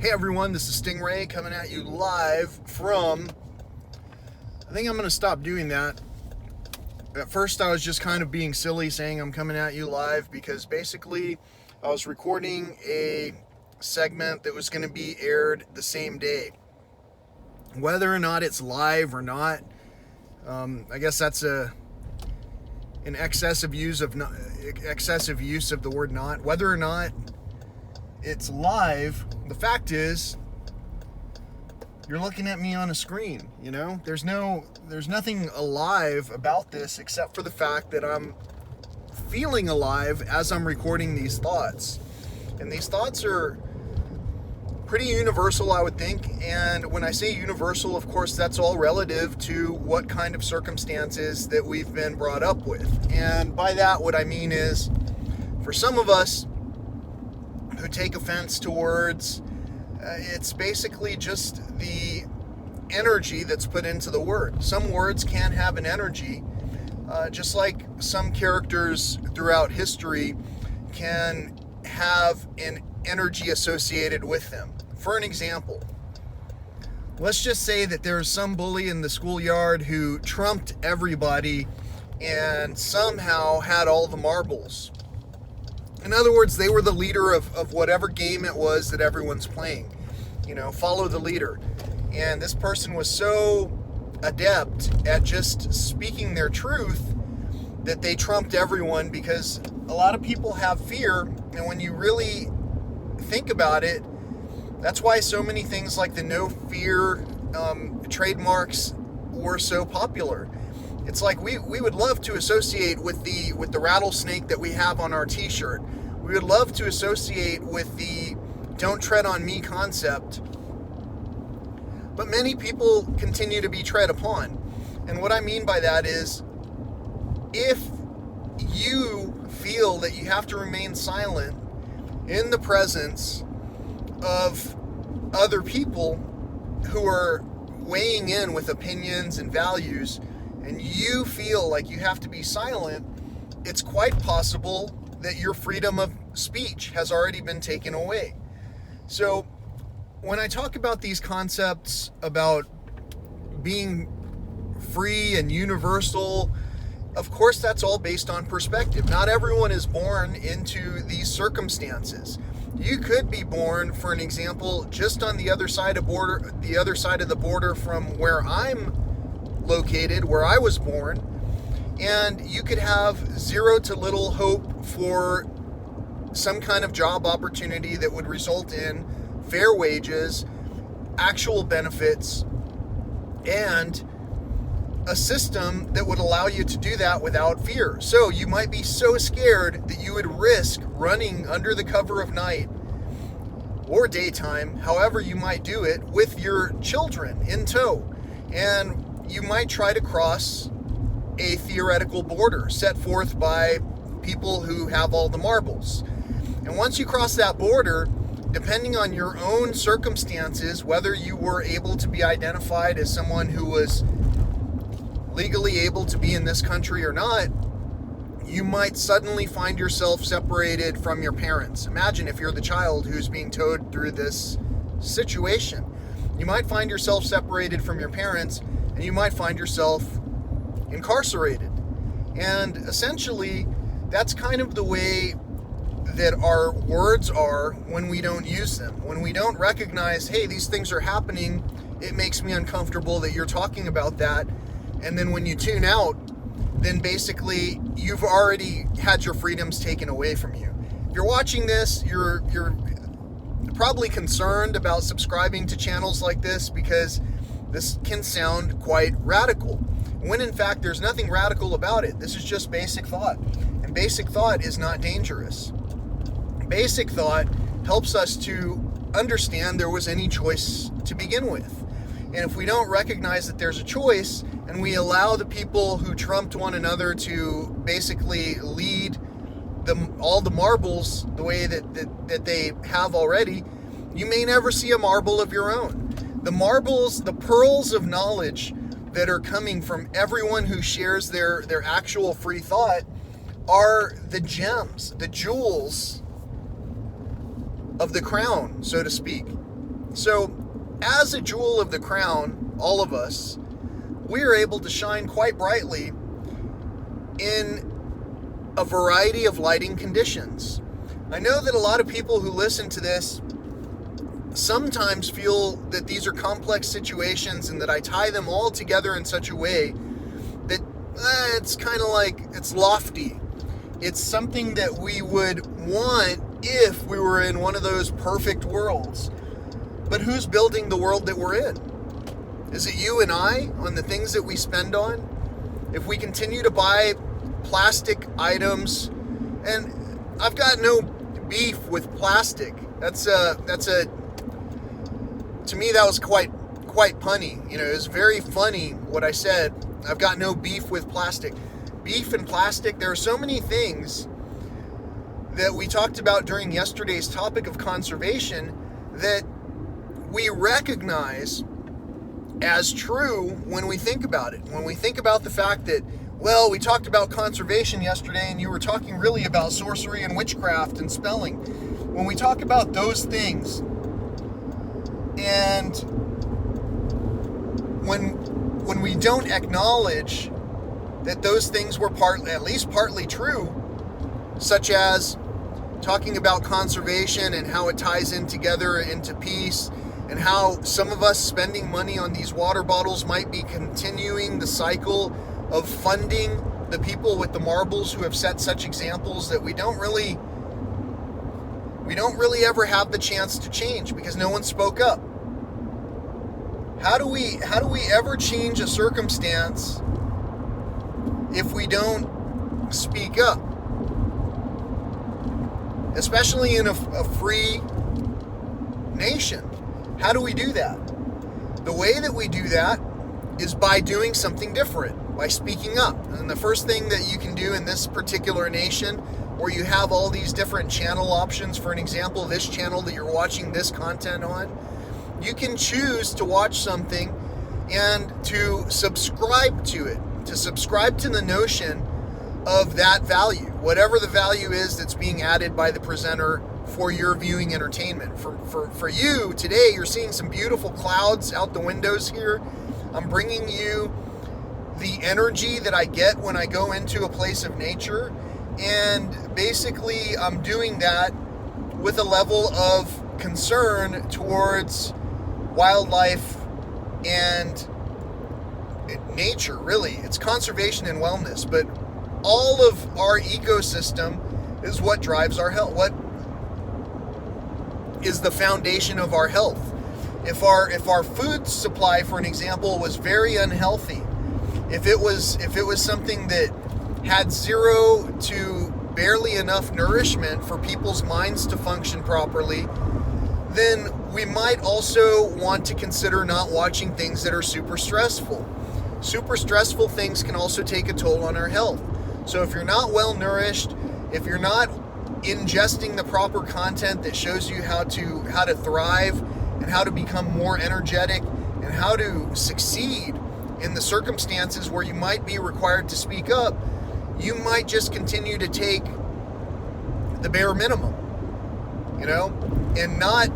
Hey everyone, this is Stingray coming at you live from, I think I'm going to stop doing that. At first I was just kind of being silly saying I'm coming at you live because basically I was recording a segment that was going to be aired the same day. Whether or not it's live or not, I guess that's an excessive use of the word not. Whether or not it's live, the fact is you're looking at me on a screen. There's nothing alive about this except for the fact that I'm feeling alive as I'm recording these thoughts. And these thoughts are pretty universal, I would think. And when I say universal, of course, that's all relative to what kind of circumstances that we've been brought up with. And by that, what I mean is, for some of us who take offense to words, it's basically just the energy that's put into the word. Some words can have an energy, just like some characters throughout history can have an energy associated with them. For an example, let's just say that there's some bully in the schoolyard who trumped everybody and somehow had all the marbles. In other words, they were the leader of whatever game it was that everyone's playing. Follow the leader. And this person was so adept at just speaking their truth that they trumped everyone, because a lot of people have fear. And when you really think about it, that's why so many things like the no fear trademarks were so popular. It's like we would love to associate with the rattlesnake that we have on our t-shirt. We would love to associate with the don't tread on me concept. But many people continue to be tread upon. And what I mean by that is, if you feel that you have to remain silent in the presence of other people who are weighing in with opinions and values, and you feel like you have to be silent, it's quite possible that your freedom of speech has already been taken away. So when I talk about these concepts about being free and universal, of course that's all based on perspective. Not everyone is born into these circumstances. You could be born, for an example, just on the other side of the border from where I'm located, where I was born, and you could have zero to little hope for some kind of job opportunity that would result in fair wages, actual benefits, and a system that would allow you to do that without fear. So you might be so scared that you would risk running under the cover of night or daytime, however you might do it, with your children in tow. And you might try to cross a theoretical border set forth by people who have all the marbles. And once you cross that border, depending on your own circumstances, whether you were able to be identified as someone who was legally able to be in this country or not, you might suddenly find yourself separated from your parents. Imagine if you're the child who's being towed through this situation. You might find yourself separated from your parents, and you might find yourself incarcerated. And essentially, that's kind of the way that our words are when we don't use them. When we don't recognize, hey, these things are happening, it makes me uncomfortable that you're talking about that. And then when you tune out, then basically you've already had your freedoms taken away from you. If you're watching this, you're probably concerned about subscribing to channels like this because this can sound quite radical, when in fact there's nothing radical about it. This is just basic thought. And basic thought is not dangerous. Basic thought helps us to understand there was any choice to begin with. And if we don't recognize that there's a choice, and we allow the people who trumped one another to basically lead all the marbles the way that they have already, you may never see a marble of your own. The marbles, the pearls of knowledge that are coming from everyone who shares their actual free thought are the gems, the jewels of the crown, so to speak. So, as a jewel of the crown, all of us, we are able to shine quite brightly in a variety of lighting conditions. I know that a lot of people who listen to this sometimes feel that these are complex situations and that I tie them all together in such a way that it's kind of like it's lofty. It's something that we would want if we were in one of those perfect worlds. But who's building the world that we're in? Is it you and I on the things that we spend on? If we continue to buy plastic items, and I've got no beef with plastic. That's a to me that was quite punny. You know, it was very funny what I said. I've got no beef with plastic. Beef and plastic, there are so many things that we talked about during yesterday's topic of conservation that we recognize as true when we think about it. When we think about the fact that, well, we talked about conservation yesterday and you were talking really about sorcery and witchcraft and spelling. When we talk about those things, and when we don't acknowledge that those things were at least partly true, such as talking about conservation and how it ties in together into peace, and how some of us spending money on these water bottles might be continuing the cycle of funding the people with the marbles who have set such examples that we don't really ever have the chance to change because no one spoke up. How do we ever change a circumstance if we don't speak up? Especially in a free nation. How do we do that? The way that we do that is by doing something different, by speaking up. And the first thing that you can do in this particular nation, where you have all these different channel options, for an example, this channel that you're watching this content on, you can choose to watch something and to subscribe to it, to subscribe to the notion of that value, whatever the value is that's being added by the presenter for your viewing entertainment. For you, today you're seeing some beautiful clouds out the windows here. I'm bringing you the energy that I get when I go into a place of nature, and basically I'm doing that with a level of concern towards wildlife and nature. Really, it's conservation and wellness, but all of our ecosystem is what drives our health, what is the foundation of our health. If our food supply, for an example, was very unhealthy, if it was something that had zero to barely enough nourishment for people's minds to function properly, then we might also want to consider not watching things that are super stressful. Super stressful things can also take a toll on our health. So if you're not well nourished, if you're not ingesting the proper content that shows you how to thrive and how to become more energetic and how to succeed in the circumstances where you might be required to speak up, you might just continue to take the bare minimum, and not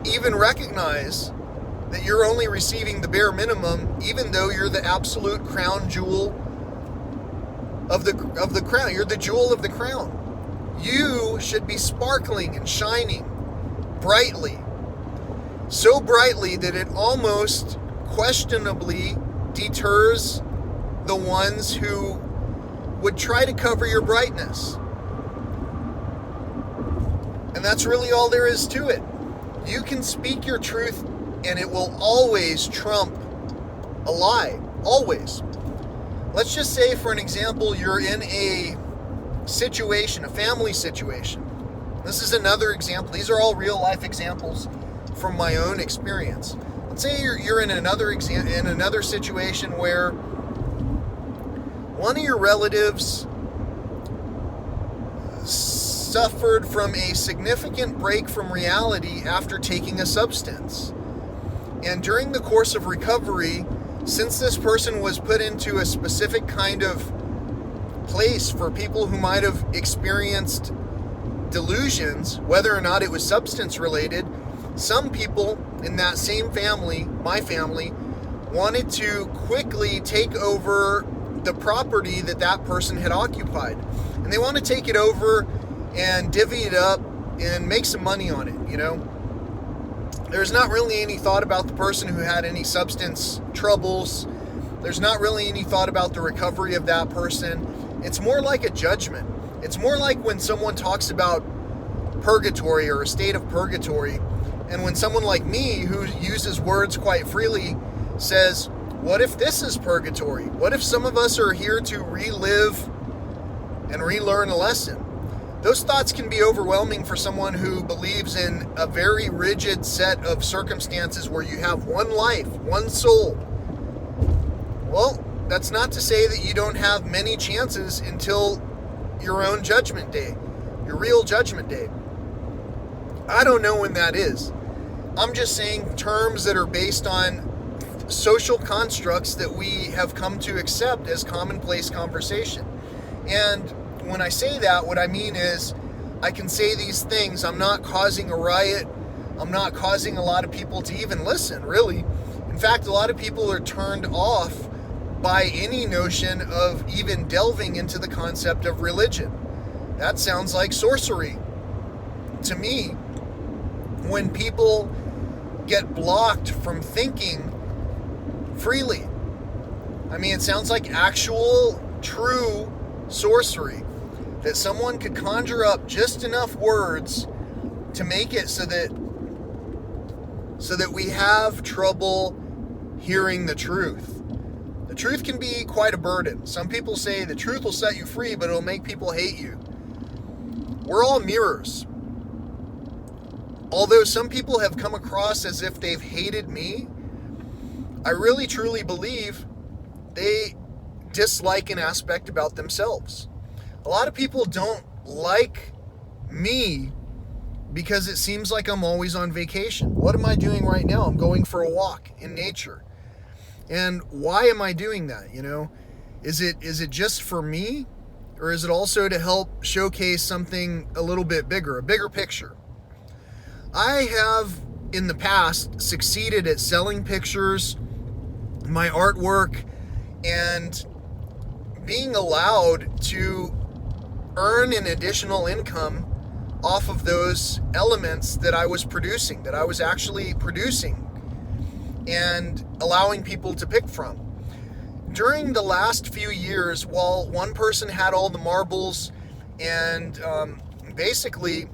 even recognize that you're only receiving the bare minimum, even though you're the absolute crown jewel of the crown. You're the jewel of the crown. You should be sparkling and shining brightly, so brightly that it almost questionably deters the ones who would try to cover your brightness. And that's really all there is to it. You can speak your truth and it will always trump a lie. Always. Let's just say, for an example, you're in a situation, a family situation. This is another example. These are all real life examples from my own experience. Let's say you're in another situation where one of your relatives suffered from a significant break from reality after taking a substance. And during the course of recovery, since this person was put into a specific kind of place for people who might have experienced delusions, whether or not it was substance related, some people in that same family, my family, wanted to quickly take over the property that that person had occupied. And they want to take it over and divvy it up and make some money on it, you know? There's not really any thought about the person who had any substance troubles. There's not really any thought about the recovery of that person. It's more like a judgment. It's more like when someone talks about purgatory or a state of purgatory, and when someone like me, who uses words quite freely, says, what if this is purgatory? What if some of us are here to relive and relearn a lesson? Those thoughts can be overwhelming for someone who believes in a very rigid set of circumstances where you have one life, one soul. Well, that's not to say that you don't have many chances until your own judgment day, your real judgment day. I don't know when that is. I'm just saying terms that are based on social constructs that we have come to accept as commonplace conversation. And when I say that, what I mean is I can say these things. I'm not causing a riot. I'm not causing a lot of people to even listen, really. In fact, a lot of people are turned off by any notion of even delving into the concept of religion. That sounds like sorcery to me. When people get blocked from thinking freely, I mean, it sounds like actual, true sorcery, that someone could conjure up just enough words to make it so that we have trouble hearing the truth. The truth can be quite a burden. Some people say the truth will set you free, but it'll make people hate you. We're all mirrors. Although some people have come across as if they've hated me, I really truly believe they dislike an aspect about themselves. A lot of people don't like me because it seems like I'm always on vacation. What am I doing right now? I'm going for a walk in nature. And why am I doing that? You know, is it just for me, or is it also to help showcase something a little bit bigger, a bigger picture? I have in the past succeeded at selling pictures, my artwork, and being allowed to earn an additional income off of those elements that I was producing, that I was actually producing and allowing people to pick from. During the last few years, while one person had all the marbles, and basically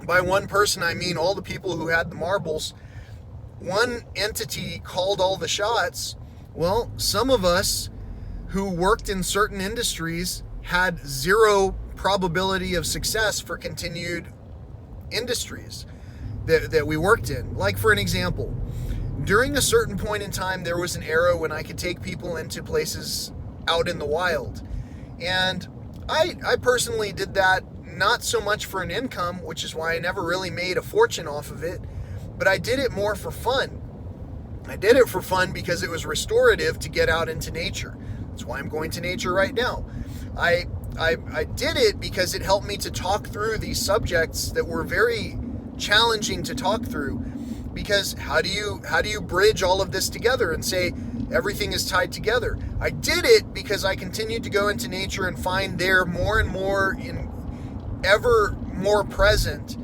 by one person I mean all the people who had the marbles, one entity called all the shots. Well, some of us who worked in certain industries had zero probability of success for continued industries that we worked in. Like, for an example, during a certain point in time, there was an era when I could take people into places out in the wild. And I personally did that not so much for an income, which is why I never really made a fortune off of it, but I did it more for fun. I did it for fun because it was restorative to get out into nature. That's why I'm going to nature right now. I did it because it helped me to talk through these subjects that were very challenging to talk through. Because how do you bridge all of this together and say everything is tied together? I did it because I continued to go into nature and find there more and more, ever more present,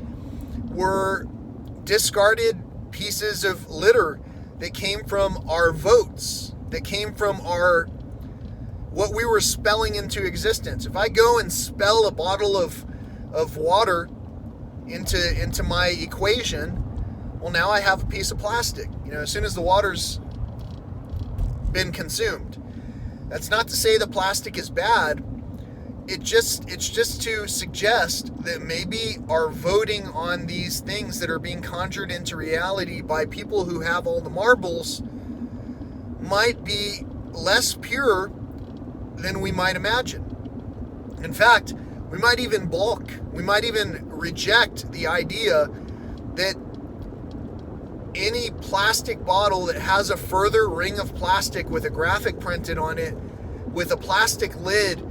were discarded pieces of litter that came from our votes, that came from what we were spelling into existence. If I go and spell a bottle of water into my equation, well, now I have a piece of plastic, as soon as the water's been consumed. That's not to say the plastic is bad. It's just to suggest that maybe our voting on these things that are being conjured into reality by people who have all the marbles might be less pure than we might imagine. In fact, we might even balk. We might even reject the idea that any plastic bottle that has a further ring of plastic with a graphic printed on it, with a plastic lid,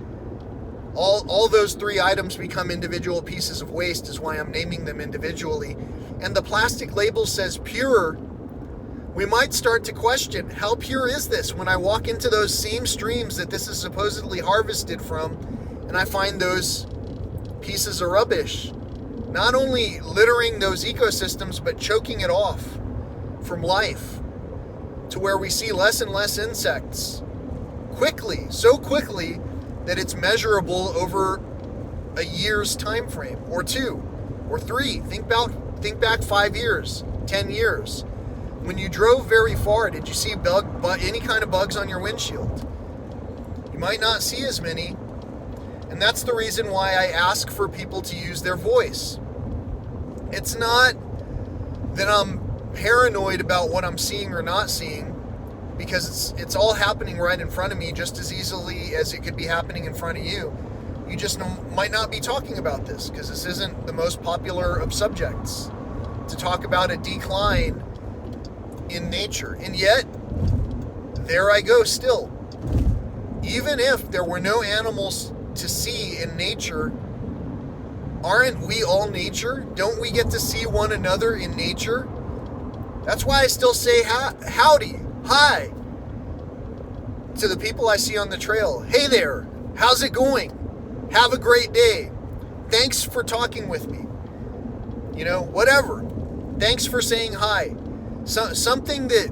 all those three items become individual pieces of waste, is why I'm naming them individually. and the plastic label says pure, we might start to question, how pure is this when I walk into those same streams that this is supposedly harvested from, and I find those pieces of rubbish, not only littering those ecosystems, but choking it off from life, to where we see less and less insects quickly, so quickly that it's measurable over a year's time frame, or 2 or 3. Think back 5 years, 10 years. When you drove very far, did you see any kind of bugs on your windshield? You might not see as many. And that's the reason why I ask for people to use their voice. It's not that I'm paranoid about what I'm seeing or not seeing, because it's all happening right in front of me just as easily as it could be happening in front of you. You just might not be talking about this because this isn't the most popular of subjects to talk about a decline in nature. And yet, there I go still. Even if there were no animals to see in nature, aren't we all nature? Don't we get to see one another in nature? That's why I still say howdy, hi, to the people I see on the trail. Hey there, how's it going? Have a great day. Thanks for talking with me. You know, whatever. Thanks for saying hi. Something that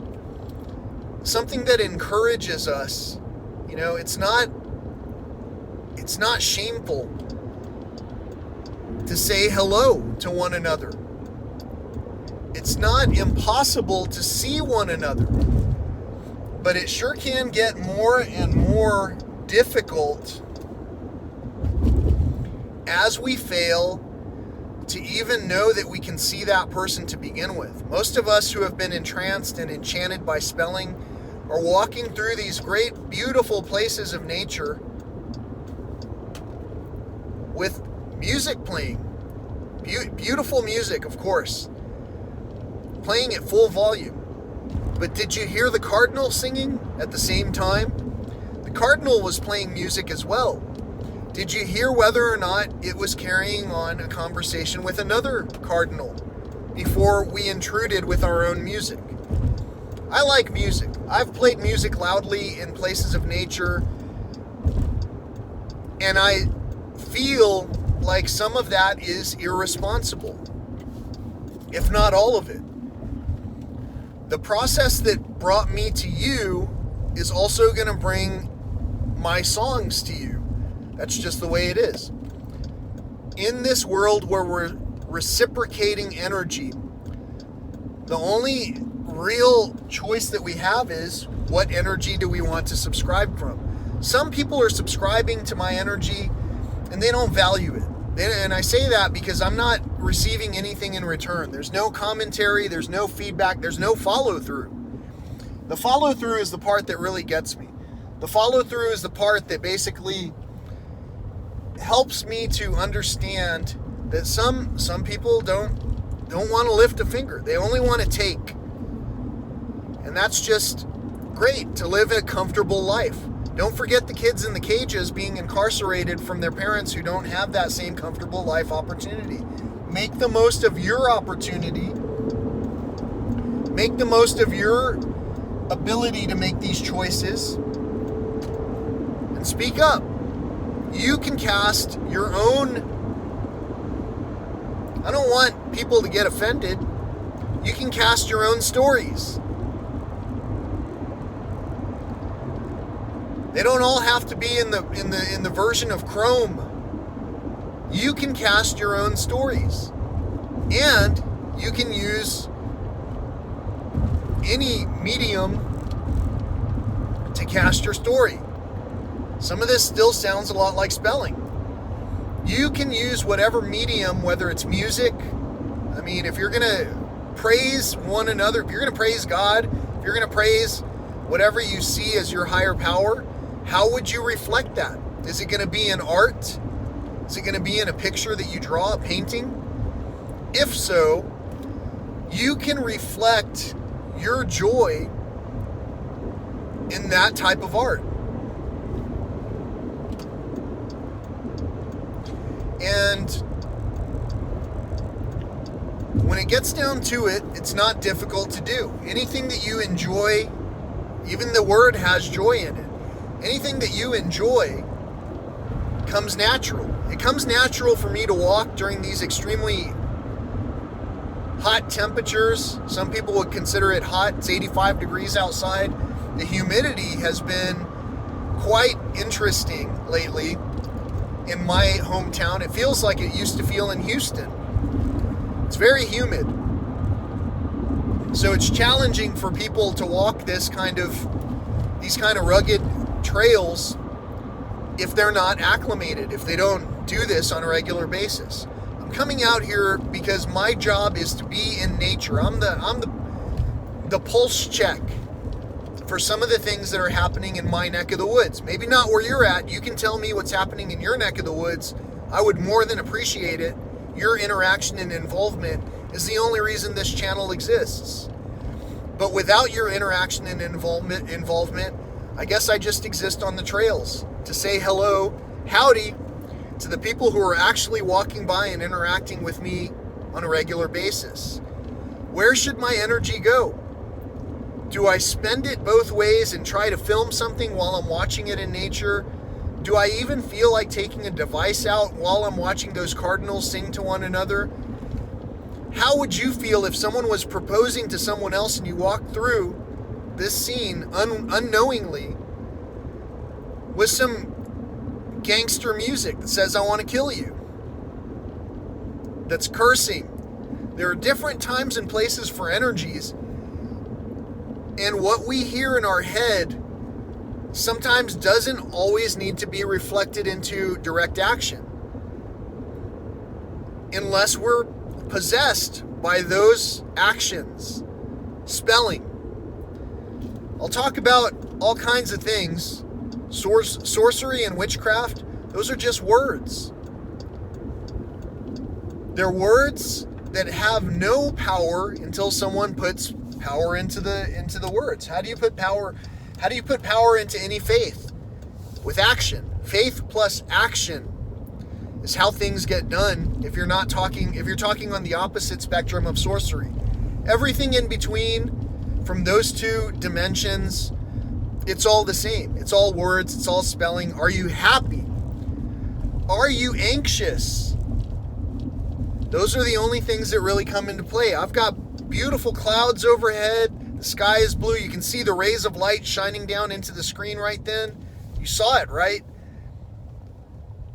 encourages us. You know, it's not shameful to say hello to one another. It's not impossible to see one another. But it sure can get more and more difficult as we fail to even know that we can see that person to begin with. Most of us who have been entranced and enchanted by spelling are walking through these great, beautiful places of nature with music playing. Beautiful music, of course. Playing at full volume. But did you hear the cardinal singing at the same time? The cardinal was playing music as well. Did you hear whether or not it was carrying on a conversation with another cardinal before we intruded with our own music? I like music. I've played music loudly in places of nature, and I feel like some of that is irresponsible, if not all of it. The process that brought me to you is also going to bring my songs to you. That's just the way it is. In this world where we're reciprocating energy, the only real choice that we have is, what energy do we want to subscribe from? Some people are subscribing to my energy and they don't value it. And I say that because I'm not receiving anything in return. There's no commentary, there's no feedback, there's no follow-through. The follow-through is the part that really gets me. The follow-through is the part that basically helps me to understand that some people don't want to lift a finger. They only want to take. And that's just great, to live a comfortable life. Don't forget the kids in the cages being incarcerated from their parents who don't have that same comfortable life opportunity. Make the most of your opportunity. Make the most of your ability to make these choices. And speak up. You can cast your own... I don't want people to get offended. You can cast your own stories. They don't all have to be in the version of Chrome. You can cast your own stories. And you can use any medium to cast your story. Some of this still sounds a lot like spelling. You can use whatever medium, whether it's music. I mean, if you're going to praise one another, if you're going to praise God, if you're going to praise whatever you see as your higher power, how would you reflect that? Is it going to be in art? Is it going to be in a picture that you draw, a painting? If so, you can reflect your joy in that type of art. And when it gets down to it, it's not difficult to do. Anything that you enjoy, even the word has joy in it. Anything that you enjoy comes natural. It comes natural for me to walk during these extremely hot temperatures. Some people would consider it hot. It's 85 degrees outside. The humidity has been quite interesting lately in my hometown. It feels like it used to feel in Houston. It's very humid. So it's challenging for people to walk these kind of rugged trails if they're not acclimated, if they don't do this on a regular basis. I'm coming out here because my job is to be in nature. I'm the pulse check for some of the things that are happening in my neck of the woods. Maybe not where you're at. You can tell me what's happening in your neck of the woods. I would more than appreciate it. Your interaction and involvement is the only reason this channel exists. But without your interaction and involvement, I guess I just exist on the trails to say hello, howdy, to the people who are actually walking by and interacting with me on a regular basis. Where should my energy go? Do I spend it both ways and try to film something while I'm watching it in nature? Do I even feel like taking a device out while I'm watching those cardinals sing to one another? How would you feel if someone was proposing to someone else and you walked through this scene unknowingly with some gangster music that says, "I want to kill you," that's cursing? There are different times and places for energies, and what we hear in our head sometimes doesn't always need to be reflected into direct action unless we're possessed by those actions. Spelling. I'll talk about all kinds of things. Sorcery and witchcraft, those are just words. They're words that have no power until someone puts power into the words. How do you put power into any faith? With action. Faith plus action is how things get done if you're talking on the opposite spectrum of sorcery. Everything in between from those two dimensions, it's all the same. It's all words, it's all spelling. Are you happy? Are you anxious? Those are the only things that really come into play. I've got beautiful clouds overhead. The sky is blue. You can see the rays of light shining down into the screen right then. You saw it, right?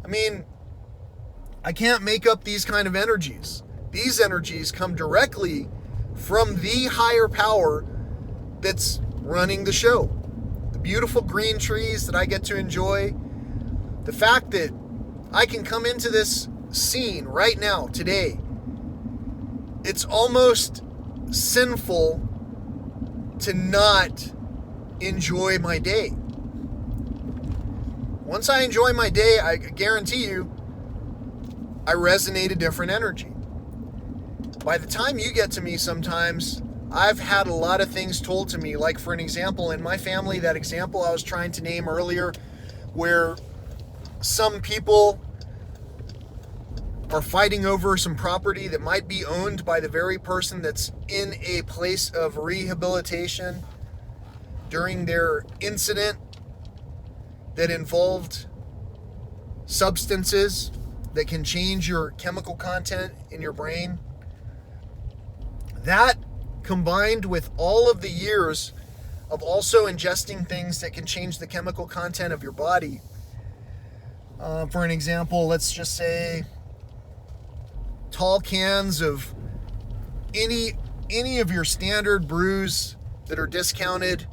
I mean, I can't make up these kind of energies. These energies come directly from the higher power that's running the show. The beautiful green trees that I get to enjoy. The fact that I can come into this scene right now, today. It's almost sinful to not enjoy my day. Once I enjoy my day, I guarantee you, I resonate a different energy. By the time you get to me sometimes, I've had a lot of things told to me. Like, for an example, in my family, that example I was trying to name earlier, where some people are fighting over some property that might be owned by the very person that's in a place of rehabilitation during their incident that involved substances that can change your chemical content in your brain. That, combined with all of the years of also ingesting things that can change the chemical content of your body. For an example, let's just say tall cans of any of your standard brews that are discounted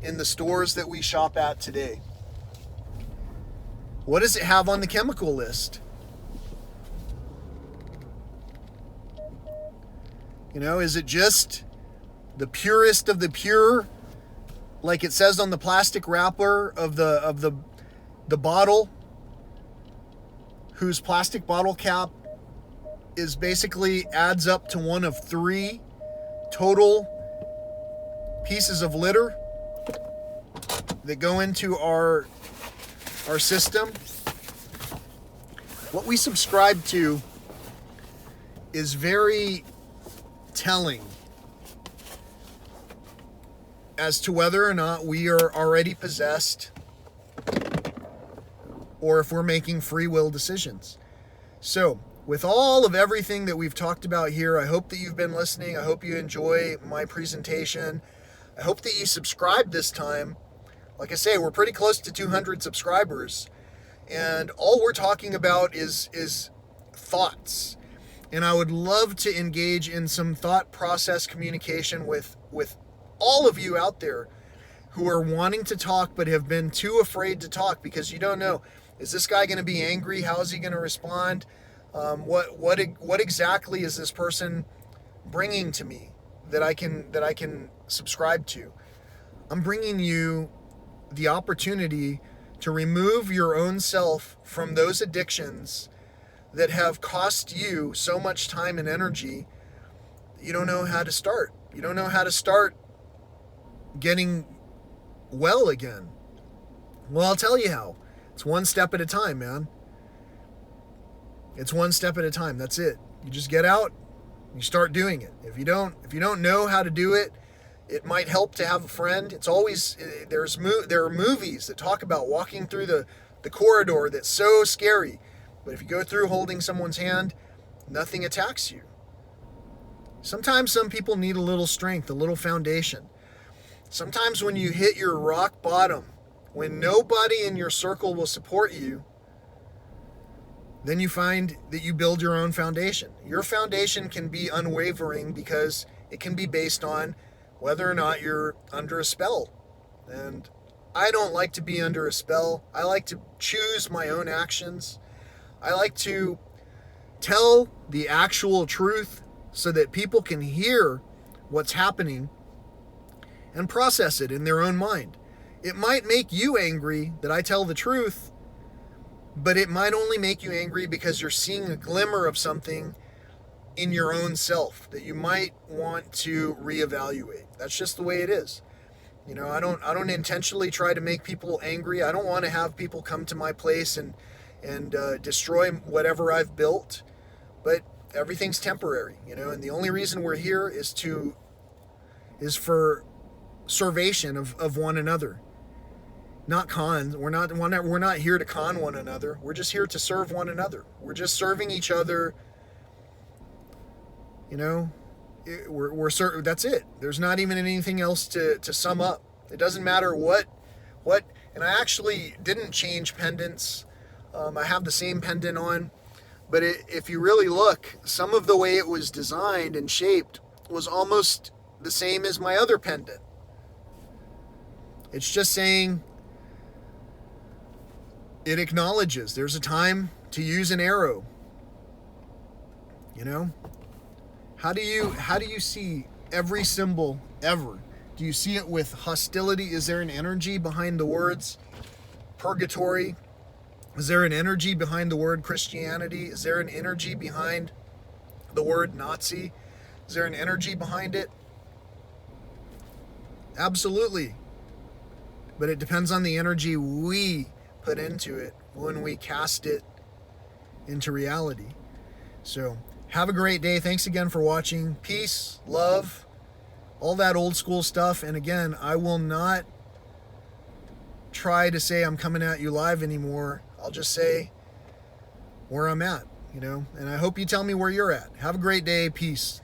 in the stores that we shop at today. What does it have on the chemical list? You know, is it just the purest of the pure, like it says on the plastic wrapper of the bottle, whose plastic bottle cap is basically adds up to one of 3 total pieces of litter that go into our system? What we subscribe to is very telling as to whether or not we are already possessed or if we're making free will decisions. So, with all of everything that we've talked about here, I hope that you've been listening. I hope you enjoy my presentation. I hope that you subscribe this time. Like I say, we're pretty close to 200 subscribers. And all we're talking about is thoughts. And I would love to engage in some thought process communication with all of you out there who are wanting to talk but have been too afraid to talk because you don't know. Is this guy going to be angry? How is he going to respond? What exactly is this person bringing to me that I can subscribe to? I'm bringing you the opportunity to remove your own self from those addictions that have cost you so much time and energy that you don't know how to start. You don't know how to start getting well again. Well, I'll tell you how. It's one step at a time, man. It's one step at a time. That's it. You just get out, you start doing it. If you don't know how to do it, it might help to have a friend. It's always there are movies that talk about walking through the corridor that's so scary. But if you go through holding someone's hand, nothing attacks you. Sometimes some people need a little strength, a little foundation. Sometimes when you hit your rock bottom, when nobody in your circle will support you, then you find that you build your own foundation. Your foundation can be unwavering because it can be based on whether or not you're under a spell. And I don't like to be under a spell. I like to choose my own actions. I like to tell the actual truth so that people can hear what's happening and process it in their own mind. It might make you angry that I tell the truth, but it might only make you angry because you're seeing a glimmer of something in your own self that you might want to reevaluate. That's just the way it is. You know, I don't intentionally try to make people angry. I don't want to have people come to my place and destroy whatever I've built. But everything's temporary, you know, and the only reason we're here is for servation of one another. Not cons. We're not here to con one another. We're just here to serve one another. We're just serving each other. You know, that's it. There's not even anything else to sum up. It doesn't matter what, and I actually didn't change pendants. I have the same pendant on, but if you really look, some of the way it was designed and shaped was almost the same as my other pendant. It's just saying, it acknowledges there's a time to use an arrow. You know? How do you see every symbol ever? Do you see it with hostility? Is there an energy behind the words purgatory? Is there an energy behind the word Christianity? Is there an energy behind the word Nazi? Is there an energy behind it? Absolutely. But it depends on the energy we put into it when we cast it into reality. So, have a great day. Thanks again for watching. Peace, love, all that old school stuff. And again, I will not try to say I'm coming at you live anymore. I'll just say where I'm at, you know, and I hope you tell me where you're at. Have a great day. Peace.